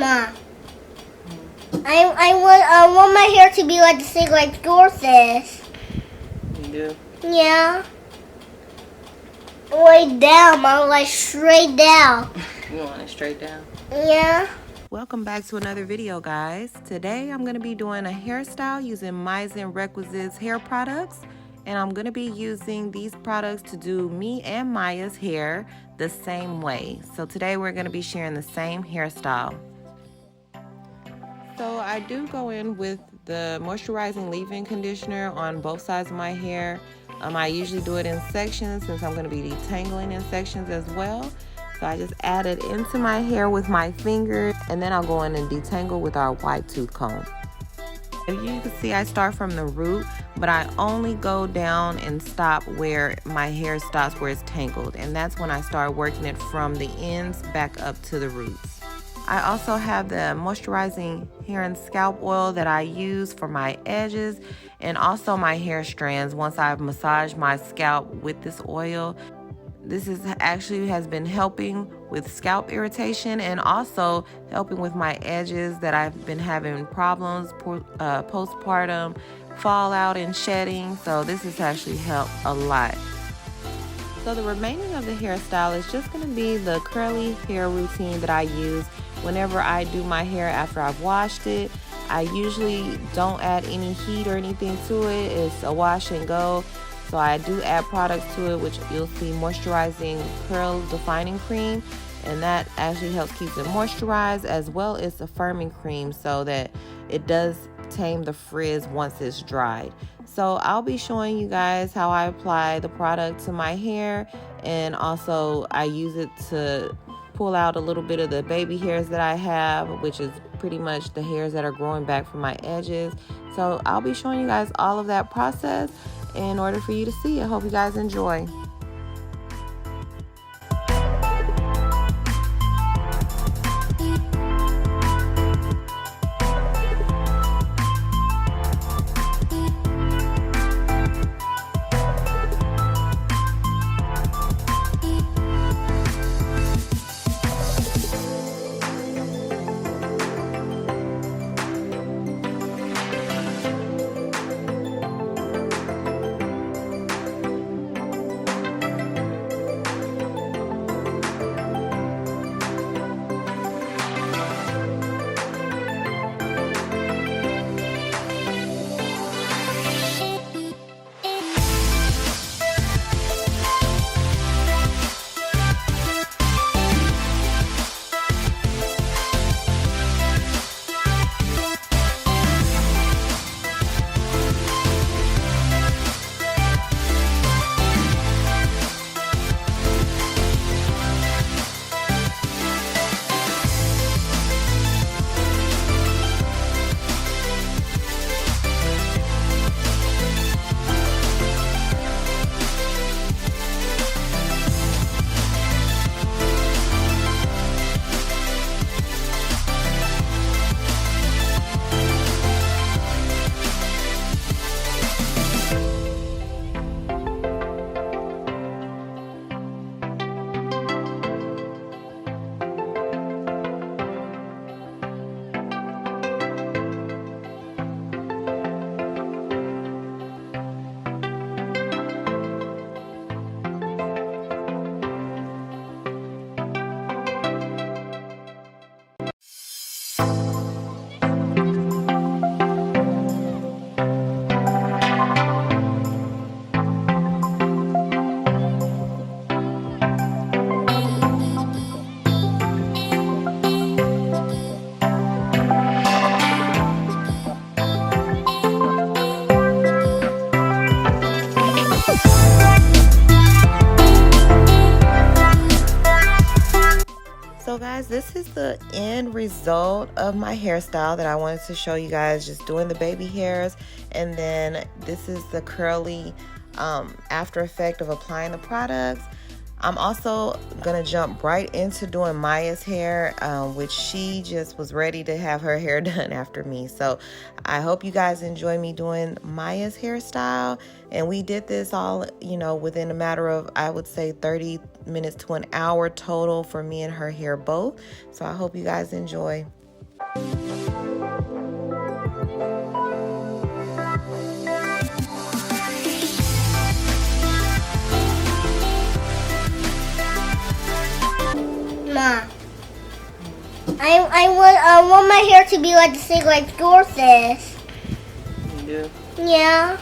Mom. I want my hair to be like the same like yours is. You do? Yeah. Way down, Mom, like straight down. You want it straight down? Yeah. Welcome back to another video, guys. Today I'm going to be doing a hairstyle using Miyzen Requisites hair products. And I'm going to be using these products to do me and Maya's hair the same way. So today we're going to be sharing the same hairstyle. So I do go in with the moisturizing leave-in conditioner on both sides of my hair. I usually do it in sections since I'm going to be detangling in sections as well. So I just add it into my hair with my fingers, and then I'll go in and detangle with our wide tooth comb. As you can see, I start from the root, but I only go down and stop where my hair stops, where it's tangled, and that's when I start working it from the ends back up to the roots. I also have the moisturizing hair and scalp oil that I use for my edges and also my hair strands once I've massaged my scalp with this oil. This has been helping with scalp irritation and also helping with my edges that I've been having problems postpartum, fallout and shedding. So this has actually helped a lot. So the remaining of the hairstyle is just going to be the curly hair routine that I use whenever I do my hair after I've washed it. I usually don't add any heat or anything to it. It's a wash and go. So I do add products to it, which you'll see moisturizing curl defining cream, and that actually helps keep it moisturized, as well as a firming cream so that it does tame the frizz once it's dried. So I'll be showing you guys how I apply the product to my hair, and also I use it to pull out a little bit of the baby hairs that I have, which is pretty much the hairs that are growing back from my edges. So I'll be showing you guys all of that process in order for you to see. I hope you guys enjoy. So guys, this is the end result of my hairstyle that I wanted to show you guys, just doing the baby hairs, and then this is the curly after effect of applying the products. I'm also gonna jump right into doing Maya's hair, which she just was ready to have her hair done after me. So I hope you guys enjoy me doing Maya's hairstyle. And we did this all, within a matter of, I would say 30 minutes to an hour total for me and her hair both. So I hope you guys enjoy. Ma, I want my hair to be like the same like yours is. You do? Yeah.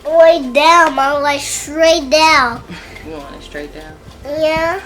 Way down, Mom, like straight down. You want it straight down? Yeah.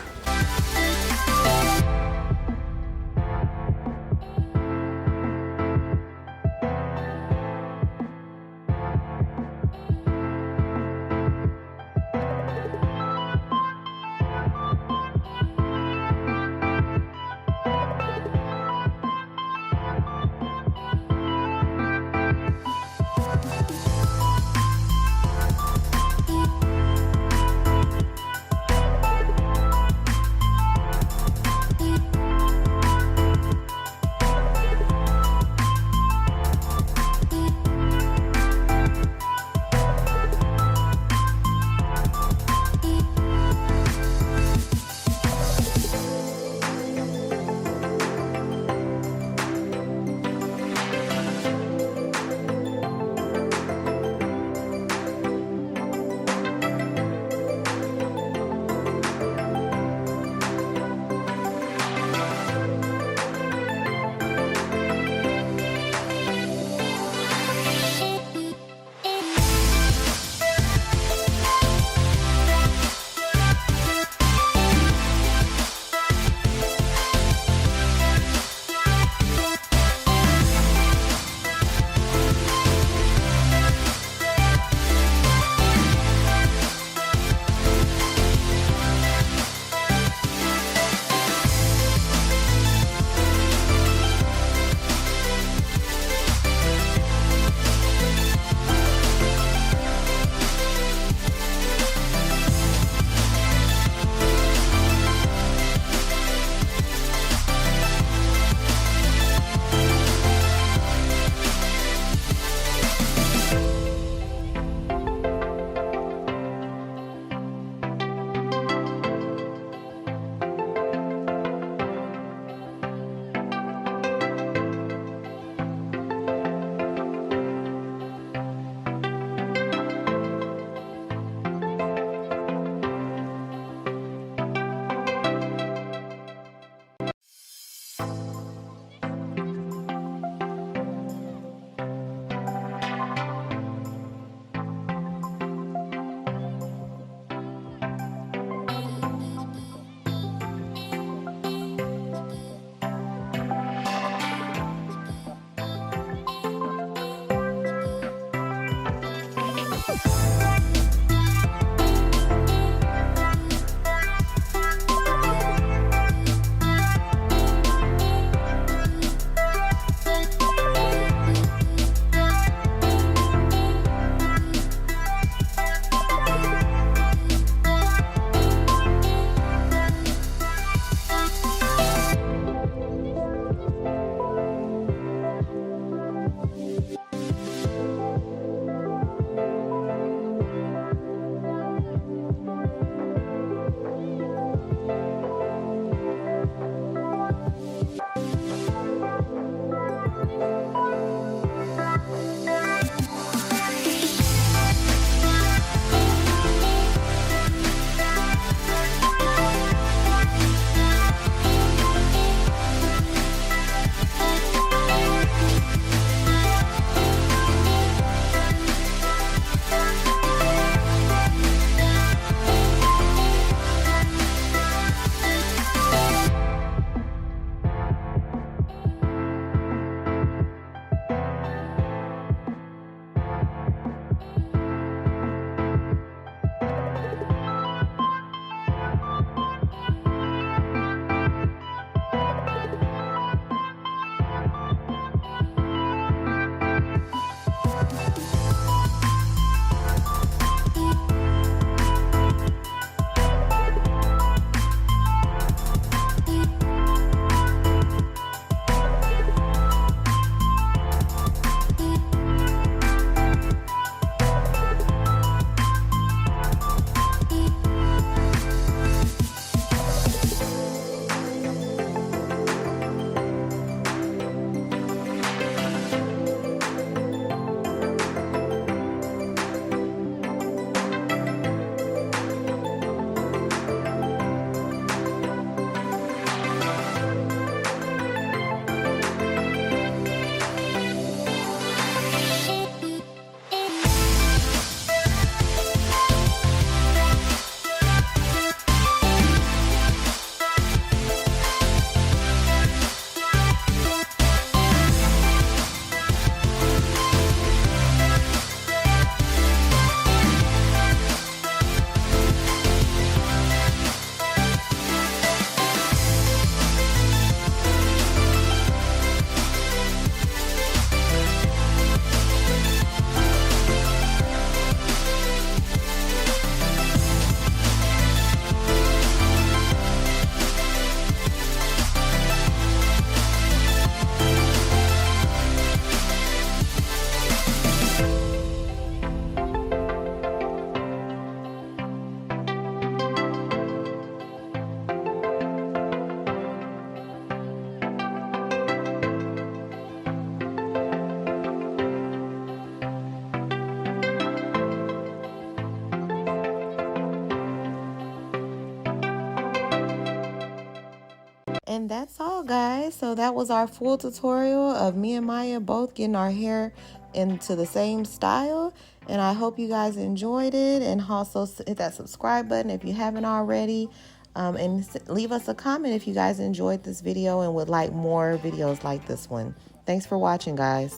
And that's all, guys. So that was our full tutorial of me and Maya both getting our hair into the same style. And I hope you guys enjoyed it. And also hit that subscribe button if you haven't already. And leave us a comment if you guys enjoyed this video and would like more videos like this one. Thanks for watching, guys.